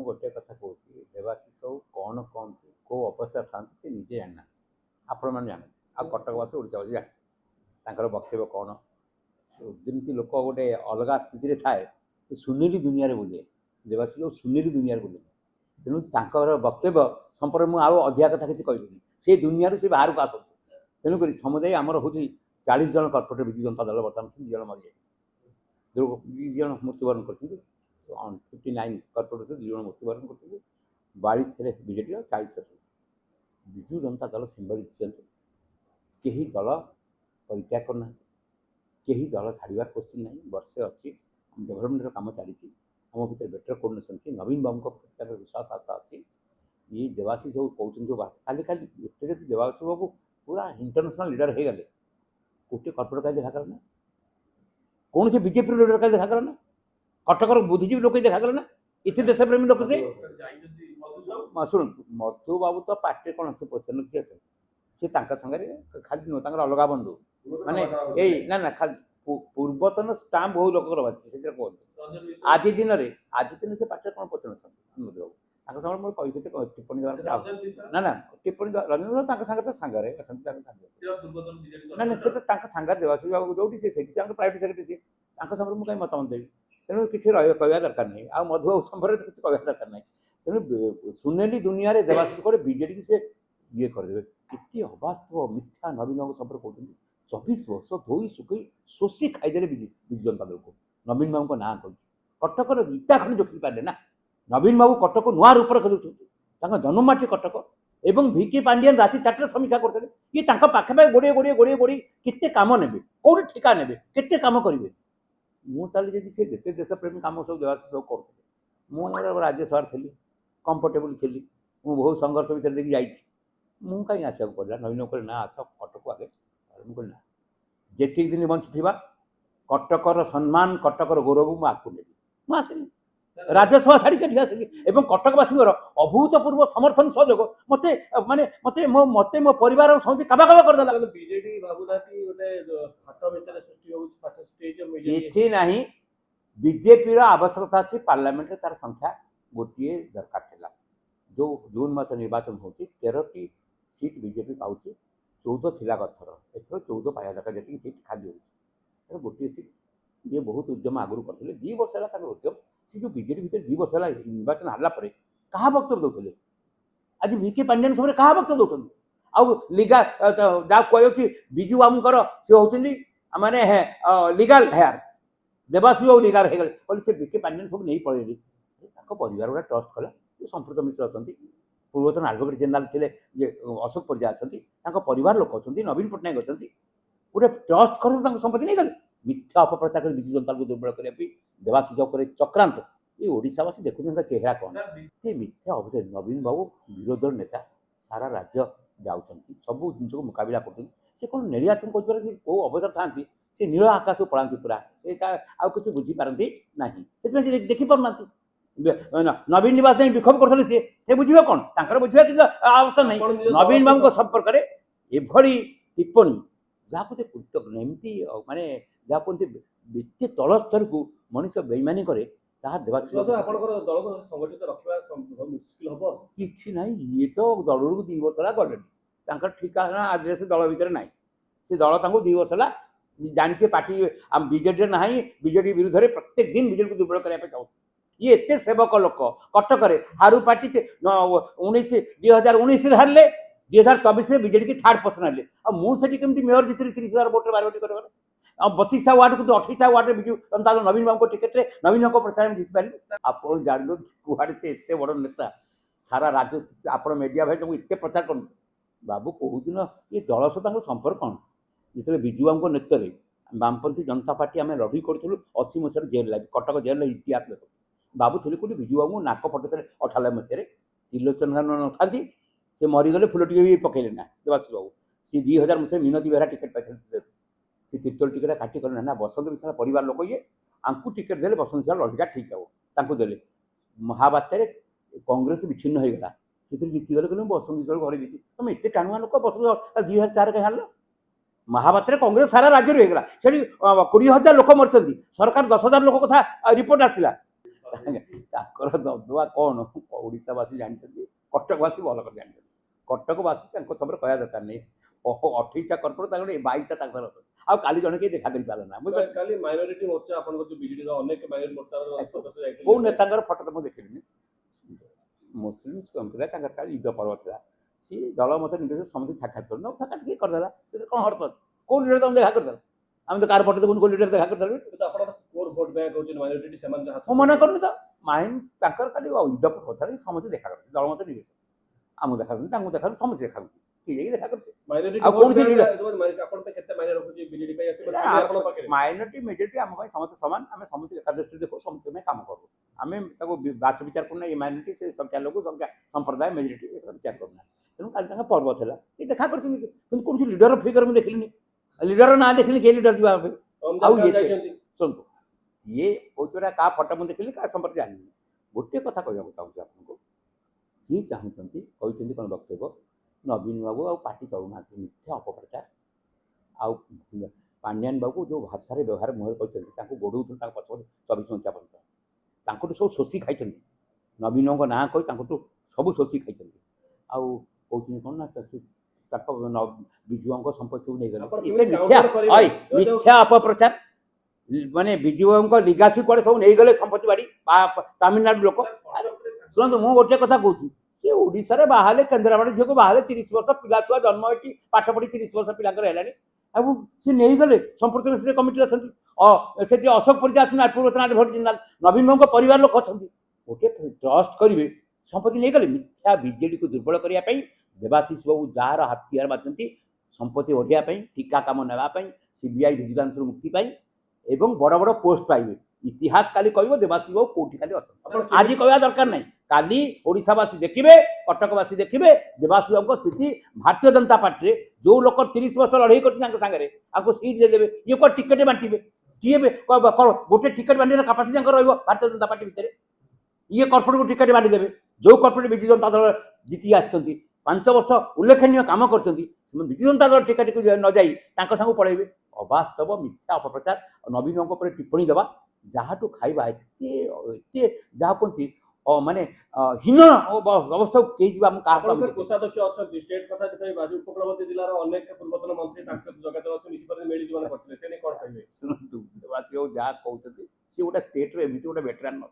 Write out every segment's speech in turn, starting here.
गोटे कथा कहूँ देवाशीष बाबू कौन कहते कौ अवस्था था सी निजे जाना आपण मैंने जाना आ कटकवासी ओडावासी जाना वक्तव्य कौन जमी लोक गोटे अलग स्थिति थाए सुनेली दुनिया बुले देवाशीष बाबू सुनेली दुनिया बुले तेणु वक्तव्य संपर्क मुझे आउ अधिका कथा किसी कहूँ से दुनिया से बाहर को आसतु तेणुक समुदाय आमर हूँ 40 जन कर्पोरेट विजु जनता दल बर्तमान 2 जन मरी जाए 2 जन मृत्युवरण कर 59 कर्पोरेट 2 जन मृत्युवरण कर 42 थे बीजेपी 40 विजु जनता दल सिंबल कहीं दल परित्याग करना कहीं दल छाड़ार क्वेश्चन ना वर्षे अच्छी डेभलपमेंट काम चली आम भर बेटर कोर्डिनेशन अच्छी नवीन बाबू प्रति विश्वास आस्था अच्छी ये देवाशीष बाबू कहते जो खाली खाली एत देवाशीष बाबू पूरा इंटरनेशनल लीडर हो गले गोटे कर्पोरेट का देखा करना कौन से बीजेपी लीडर का देखा करना कटकर बुद्धिजीवी लोक देखा गला इतने देश प्रेमी लोक से शुण मधु बाबू तो पार्टी कौन अच्छे सेनुक्ति अच्छे सी सागर खाली नुह अलग बंधु माने यही ना ना खाली पूर्वतन स्टाम्प बहु लोक बात से कहते आज दिन से पार्टी कौन पसंद अच्छा मधु बाबू सागर मोर कही टिप्पणी देवार ना ना टिप्पणी रंजन सागर सागर ना ना से सागर देवाशीष बाबू जो प्राइवेट सेक्रेटरी सी सागर मुझे कहीं मतमत देवी तेणु किसी कहवा दरकार नहीं आ मधु बाबू संपर्क किसी कहवा दरकार नहीं तेणु सुनेली दुनिया रे देवाशीष को बीजेडी की से ये करदे कितनी अवास्तव मिथ्या नवीन बाबू संपर्क कहते 24 वर्ष धोई सुखई शोषी खाईदे विजु जनता दल को नवीन बाबू को ना कहूँ कटकर इटा खंड जोखी पारे ना नवीन बाबू कटक नुआ रूप रखी जन्ममाटी कटक एवं भिके पांडियन राति 4 समीक्षा करते ये पाखे गोड़े गोड़े गोड़े गोड़ी केते काम ने कौटे ठिका ने केते काम करेंगे मुझे से जिते देश प्रेमी कम सब देवाशीष सब करूँ मुझे राज्यसभा थी कंफर्टेबल थी मुझे बहुत संघर्ष भितर देखिए जाइए कहीं आसा पड़ा नवीन को ना आस कटक आगे मुझे ना जेतिक दिन बंची कटकर सम्मान कटकर गौरव मुझे आसनी राज्यसभा छाड़ी के आसली कटकवासी अभूतपूर्व समर्थन सहयोग मत माने मत मो परिवार समझ काबा काबा करदेला बीजेडी बाबूदाती गोटे फाट भितर सृष्टि होउछ फाट स्टेज किछि नाही बीजेपी रो आवश्यकता अछि पार्लियामेंट रे तार संख्या गोटिए दरकार थिला जो जून मास निर्वाचन होची 13टी सीट बीजेपी पाउची 14 थिला गथर एथरो 14 पाया दरकार जति सीट खाली होची गोटिए सीट ये बहुत उद्यम आगुरी करते 2 वर्ष है उद्यम सी जो बीजेडी भर 2 वर्ष है निर्वाचन हारा पर क्या वक्तव्य दौले आज भिके पांडियन सब क्या वक्तव्य दौरान आउ लिगा जहाँ कही विजु बाबूर सी होती माने लिगाल हेयर देवाशीष बाबू लिगाल हो गले से भिके पांडियन सब नहीं पड़े परिवार गुड़ा ट्रस्ट कला जो संप्रत मिश्र अच्छा पूर्वतन एडवोकेट जेनेल थे अशोक परिजा अच्छा परिवार लोक अच्छा नवीन पट्टनायक अच्छा गोटे ट्रस्ट कर संपत्ति नहीं गले मिथ्या अपप्रचार कर विजु जनता को दुर्बल करने देवाशीष बाबू चक्रांत ये ओडावासी देखुं चेहरा कौन ये मिथ्या अवश्य नवीन बाबू विरोध नेता सारा राज्य जाऊँच सब जिन को मुकबिला कर कौन नेड़िया कह कौ अवस्था था सी नील आकाश को पढ़ाती पूरा से आउ किसी बुझीपारती ना से देखी पार नवीन निवास जाए विक्षोभ करते सी बुझे कौन बुझा कि अवस्था नहीं नवीन बाबू संपर्क में एभली टिप्पणी जहाँ को कृतज्ञ एमती माने जहाँ कहते व्यक्ति तल स्तर को मनीष बेईमानी करे देवाशीष संगठित रखा मुस्किल हम कि ना ये तो दल 2 वर्ष गले ठिकाना आदरेस दल भितर ना से दल 2 वर्ष जानिके पार्टी बीजेडी ना बीजेडी विरुद्ध में प्रत्येक दिन बीजेडी को दुर्बल करने चाहूँ ये एत सेवक लोक कटक हारू पार्टी 2019 हारे 2024 में बीजेडी की 3rd पोजिशन हेल्ले मुझे कमी मेयर जीतली 30,000 वोट बारबटी कर 32टा वार्ड को 28टा वार्ड में विजु जनता नवीन बाबू टिकेट नवीन को प्रचार में जीत पारे आप जान कुआड़े से एत बड़ नेता सारा राज्य आप मीडिया भाई तुमको एत प्रचार कर बाबू कौदिन ये दल सहित संपर्क कौन जो विजु बाबू नेतृत्व में वामपंथी जनता पार्टी आम लड़ी करूँ 80 मसीह जेल लगे कटक जेल इतिहास देख बाबू थे कौटी विजु बाबू नाक फटुले 98 मसीह त्रिलोचन न था से मरीगले फुल टी भी पकड़े ना देवाशीष बाबू सी 2000 मसीह मिनती बेहरा टिकेट पाई सी तिर्तोल टिकेट काटी कर ना बसंत विशाल परिवार लोक ये आंकु टिकेट देले बसंत विशाल लड़का ठीक हे देले महाबात्यारे कांग्रेस विच्छिन्न हो गला से जीतीगले कहते बसंत विशाल घर दी तुम एत टाणुआ लोक बसंत 2004 कहीं हार महाबात्यारे कांग्रेस सारा राज्य होगा से 20,000 लोक मरती सरकार 10,000 लोक कथा रिपोर्ट आसला ତାଙ୍କର ଦବଦବା କ'ଣ ଓଡ଼ିଶାବାସୀ ଜାଣିଛନ୍ତି, କଟକବାସୀ ଭଲ କରି ଜାଣିଛନ୍ତି। କଟକବାସୀ ତାଙ୍କ ଖବର କହିବା ଦରକାର ନାହିଁ। 28ଟା କର୍ପୋରେଟ୍ ତାଙ୍କର 22ଟା ତାଙ୍କ ସାଙ୍ଗରେ ଅଛନ୍ତି। ଆଉ କାଲି ଜଣେ କେହି ଦେଖା କରିପାରିଲା ନା ବୁଝିପାରୁଛ। କାଲି ମାଇନରିଟି ମୋର୍ଚ୍ଚା ଆପଣଙ୍କର ଯୋଉ ବିଜେଡିର ଅନେକ ମାଇନରିଟି ମୋର୍ଚ୍ଚାର ସଦସ୍ୟ ଯାଇଥିଲେ। କେଉଁ ନେତାଙ୍କର ଫଟୋ ତ ମୁଁ ଦେଖିଲିନି। ମୁସଲିମ ସମ୍ପ୍ରଦାୟ ତାଙ୍କର କାଲି ঈଦ ପର୍ବ ଥିଲା, ସିଏ ଦଳ ମତ ନିର୍ବିଶେଷରେ ସମସ୍ତେ ସାକ୍ଷାତ କରୁ ସାକ୍ଷାତ କିଏ କରିଦେଲା, ସେଥିରେ କ'ଣ ହର୍ଟ ଅଛି? କେଉଁ ଲିଡର ତମେ ଦେଖା କରିଦେଲା? ଆମେ ତ କାହାର ଫଟୋ ଦେଖୁନୁ କେଉଁ ଲିଡର ଦେଖା କରିଦେଲା? କିନ୍ତୁ ଆପଣ କୋର ଭୋଟ ବ୍ୟାଙ୍କ ହଉଛନ୍ତି ମାଇନରିଟି, ସେମାନେ ଯାହା ମୁଁ ମନା କରୁନି ତ, ମାଇଣ୍ଡ ତାଙ୍କର କାଲି ঈଦ ପର୍ବ ଥିଲା, ସମସ୍ତେ ଦେଖା କରନ୍ତି ଦଳ ମତ ନିର୍ବିଶେଷରେ। ଆମକୁ ଦେଖା କରନ୍ତି, ତାଙ୍କୁ ଦେଖା କରନ୍ତି, ସମସ୍ତେ ଦେଖା କରନ୍ତି, କିଏ ଯାଇକି ଦେଖା କରୁଛି। ମାଇନରିଟି ଆଉ ଭୋଟ କୌଣସି ବ୍ୟାଙ୍କ leader- ଆପଣ ତ କେତେ ମାଇନର ରଖୁଛି ବିଜେଡି ପାଇଁ ଅଛି ଆପଣଙ୍କ ପାଖରେ? ମାଇନରିଟି ମେଜରିଟି ଆମ ପାଇଁ ସମସ୍ତେ ସମାନ, ଆମେ ସମସ୍ତେ ଏକା ଦୃଷ୍ଟିରେ ଦେଖୁ, ସମସ୍ତେ ପାଇଁ କାମ କରୁ। ଆମେ ତାକୁ ବାଛ ବିଚାର କରୁନା ଏ ମାଇନରିଟି ସେ ସଂଖ୍ୟାଲଘୁ ସଂଖ୍ୟା ସମ୍ପ୍ରଦାୟ ମେଜରିଟି ଏ ବିଚାର କରୁନା। ତେଣୁ କାଲି ତାଙ୍କ ପର୍ବ ଥିଲା, ଏ ଦେଖା କରିଛନ୍ତି, କିନ୍ତୁ କୌଣସି ଲିଡର ଫିଗର ମୁଁ ଦେଖିଲିନି। ଲିଡର ନାଁ ଦେଖିଲି, କିଏ ଲିଡର ଯିବା ପାଇଁ? ଆଉ ଇଏ ଶୁଣନ୍ତୁ, ଇଏ କହୁଥିବା କାହା ଫଟୋ ମୁଁ ଦେଖିଲି, କାହା ସମ୍ପର୍କ ଜାଣିନି। ଗୋଟିଏ କଥା କହିବାକୁ ଚାହୁଁଛି ଆପଣଙ୍କୁ, ସିଏ ଚାହୁଁଛନ୍ତି କହିଛନ୍ତି କ'ଣ ବକ୍ତବ୍ୟ, ନବୀନ ବାବୁ ଆଉ ପାର୍ଟି ଚଳୁନାହାନ୍ତି, ମିଥ୍ୟା ଅପପ୍ରଚାର। ଆଉ ପାଣ୍ଡିଆନ ବାବୁ ଯେଉଁ ଭାଷାରେ ବ୍ୟବହାର ମୁହଁରେ କହିଛନ୍ତି, ତାଙ୍କୁ ଗୋଡ଼ଉଛନ୍ତି ତାଙ୍କ ପଛ 24 ମସିହା ପର୍ଯ୍ୟନ୍ତ। ତାଙ୍କଠୁ ସବୁ ଶୋଷି ଖାଇଛନ୍ତି, ନବୀନଙ୍କ ନାଁ କହି ତାଙ୍କଠୁ ସବୁ ଶୋଷି ଖାଇଛନ୍ତି। ଆଉ କହୁଛନ୍ତି କ'ଣ ନା ତାଙ୍କ ବିଜୁଙ୍କ ସମ୍ପତ୍ତି ସବୁ ନେଇଗଲେ। ଏତେ ମିଥ୍ୟା ଅପପ୍ରଚାର, ମାନେ ବିଜୁଙ୍କ ଲିଗାସି କୁଆଡ଼େ ସବୁ ନେଇଗଲେ ସମ୍ପତ୍ତି ବାଡ଼ି ତାମିଲନାଡୁ ଲୋକ। ଶୁଣନ୍ତୁ, ମୁଁ ଗୋଟିଏ କଥା କହୁଛି, ସେ ଓଡ଼ିଶାରେ ବାହାହେଲେ, କେନ୍ଦ୍ରାପଡ଼ା ଝିଅକୁ ବାହାହେଲେ, 30 ବର୍ଷ ପିଲା ଛୁଆ ଜନ୍ମ ଏଠି ପାଠ ପଢ଼ି 30 ବର୍ଷ ପିଲାଙ୍କର ହେଲାଣି, ଆଉ ସେ ନେଇଗଲେ ସମ୍ପତ୍ତିର ସେ କମିଟିରେ ଅଛନ୍ତି। ସେଠି ଅଶୋକ ପରିଜା ଅଛନ୍ତି, ପୂର୍ବତନ ଭୋଟ ଜିନ୍ଦାଲ, ନବୀନ ବାବୁଙ୍କ ପରିବାର ଲୋକ ଅଛନ୍ତି। ଗୋଟିଏ ଟ୍ରଷ୍ଟ କରିବେ, ସମ୍ପତ୍ତି ନେଇଗଲେ। ମିଥ୍ୟା ବିଜେଡ଼ିକୁ ଦୁର୍ବଳ କରିବା ପାଇଁ ଦେବାଶିଷ ବାବୁ ଯାହାର ହାତିଆର ବାଛନ୍ତି, ସମ୍ପତ୍ତି ବଢ଼ିବା ପାଇଁ, ଠିକା କାମ ନେବା ପାଇଁ, ସିବିଆଇ ଭିଜିଲାନ୍ସରୁ ମୁକ୍ତି ପାଇଁ ଏବଂ ବଡ଼ ବଡ଼ ପୋଷ୍ଟ ପାଇବେ। ଇତିହାସ କାଲି କହିବ ଦେବାଶିଷ ବାବୁ କୋଉଠି କାଲି ଅଛନ୍ତି, ଆଜି କହିବା ଦରକାର ନାହିଁ। କାଲି ଓଡ଼ିଶାବାସୀ ଦେଖିବେ, କଟକବାସୀ ଦେଖିବେ ଦେବାଶିଷ ବାବୁଙ୍କ ସ୍ଥିତି। ଭାରତୀୟ ଜନତା ପାର୍ଟିରେ ଯେଉଁ ଲୋକ 30 ବର୍ଷ ଲଢ଼େଇ କରିଛି ତାଙ୍କ ସାଙ୍ଗରେ, ଆଙ୍କୁ ସିଟ୍ ଦେଇଦେବେ। ଇଏ କ'ଣ ଟିକେଟ୍ ବାଣ୍ଟିବେ? କିଏ ଗୋଟେ ଟିକେଟ୍ ବାଣ୍ଟିବାର କାପାସିଟି ତାଙ୍କର ରହିବ ଭାରତୀୟ ଜନତା ପାର୍ଟି ଭିତରେ? ଇଏ କର୍ପୋରେଟକୁ ଟିକେଟ୍ ବାଣ୍ଟିଦେବେ। ଯେଉଁ କର୍ପୋରେଟ୍ ବିଜୁ ଜନତା ଦଳ ଜିତିକି ଆସିଛନ୍ତି, 5 ବର୍ଷ ଉଲ୍ଲେଖନୀୟ କାମ କରିଛନ୍ତି, ସେମାନେ ବିଜୁ ଜନତା ଦଳ ଟିକେଟ୍କୁ ନ ଯାଇ ତାଙ୍କ ସାଙ୍ଗକୁ ପଳେଇବେ। ଅବାସ୍ତବ ମିଥ୍ୟା ଅପପ୍ରଚାର। ନବୀନଙ୍କ ଉପରେ ଟିପ୍ପଣୀ ଦେବା, ଯାହାଠୁ ଖାଇବା ଏତେ ଏତେ ଯାହା କୁହନ୍ତି ମାନେ ହୀନ ଅବସ୍ଥାକୁ କେହି ଯିବା। ମୁଁ କାହାକୁ କୋଷାଧ୍ୟକ୍ଷ ଅଛନ୍ତି, ଷ୍ଟେଟ୍ କଥା କହିବା, ଆଜି ଉପକୂଳବର୍ତ୍ତୀ ଜିଲ୍ଲାର ଅନେକ ପୂର୍ବତନ ମନ୍ତ୍ରୀ ତାଙ୍କ ଜଗତର ନିଷ୍ପତ୍ତି ମିଳିଯିବନି କରିଥିଲେ, ସେ ନେଇ କ'ଣ କହିବେ? ଶୁଣନ୍ତୁ, ଦେବାଶିଷ ବାବୁ ଯାହା କହୁଛନ୍ତି, ସିଏ ଗୋଟେ ଷ୍ଟେଟ୍ର ଏମିତି ଗୋଟେ ଭେଟରାନ୍ ନ,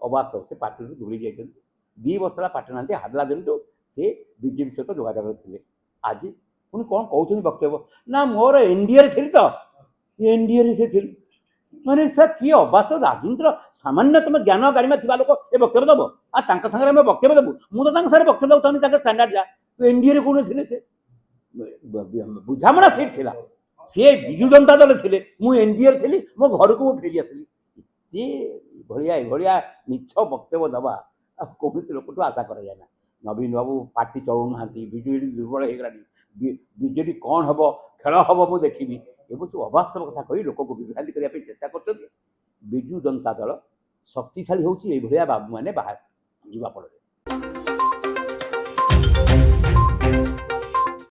ଅବାସ୍ତବ। ସେ ପାର୍ଟିରୁ ଦୂରେଇ ଯାଇଛନ୍ତି, 2 ବର୍ଷ ହେଲା ପାର୍ଟି ନାହାନ୍ତି। ହାରିଲା ଦିନଠୁ ସେ ବିଜେପି ସହିତ ଯୋଗାଯୋଗରେ ଥିଲେ। ଆଜି ପୁଣି କ'ଣ କହୁଛନ୍ତି ବକ୍ତବ୍ୟ, ନା ମୋର ଏନ୍ଡିଏରେ ଥିଲି ତ, ଏନ୍ଡିଏରେ ସେ ଥିଲି। ମାନେ ସାର୍ କିଏ ଅବାସ୍ତବ ରାଜନୀତିର ସାମାନ୍ୟତମ ଜ୍ଞାନ ଗାରିମା ଥିବା ଲୋକ ଏ ବକ୍ତବ୍ୟ ଦେବ? ଆଉ ତାଙ୍କ ସାଙ୍ଗରେ ଆମେ ବକ୍ତବ୍ୟ ଦେବୁ? ମୁଁ ତ ତାଙ୍କ ସାଙ୍ଗରେ ବକ୍ତବ୍ୟ ଦେବାକୁ ଚାହୁଁନି, ତାଙ୍କ ଷ୍ଟାଣ୍ଡାର୍ଡ ଯାହା। ଏନ୍ଡିଏରେ କୋଉଠି ଥିଲେ? ସେ ବୁଝାମଣା ସିଟ୍ ଥିଲା, ସିଏ ବିଜୁ ଜନତା ଦଳ ଥିଲେ, ମୁଁ ଏନ୍ଡିଏରେ ଥିଲି, ମୋ ଘରକୁ ମୁଁ ଫେରି ଆସିଲି। ଏଭଳିଆ ମିଛ ବକ୍ତବ୍ୟ ଦେବା ଆଉ କୌଣସି ଲୋକଠୁ ଆଶା କରାଯାଏ ନା। ନବୀନ ବାବୁ ପାର୍ଟି ଚଳଉନାହାନ୍ତି, ବିଜେଡି ଦୁର୍ବଳ ହେଇଗଲାଣି, ବିଜେଡି କ'ଣ ହେବ, ଖେଳ ହେବ ମୁଁ ଦେଖିବି, ଏବଂ ସବୁ ଅବାସ୍ତବ କଥା କହି ଲୋକକୁ ବିଭ୍ରାନ୍ତି କରିବା ପାଇଁ ଚେଷ୍ଟା କରୁଛନ୍ତି। ବିଜୁ ଜନତା ଦଳ ଶକ୍ତିଶାଳୀ ହେଉଛି ଏଇଭଳିଆ ବାବୁମାନେ ବାହାର ଯିବା ଫଳରେ।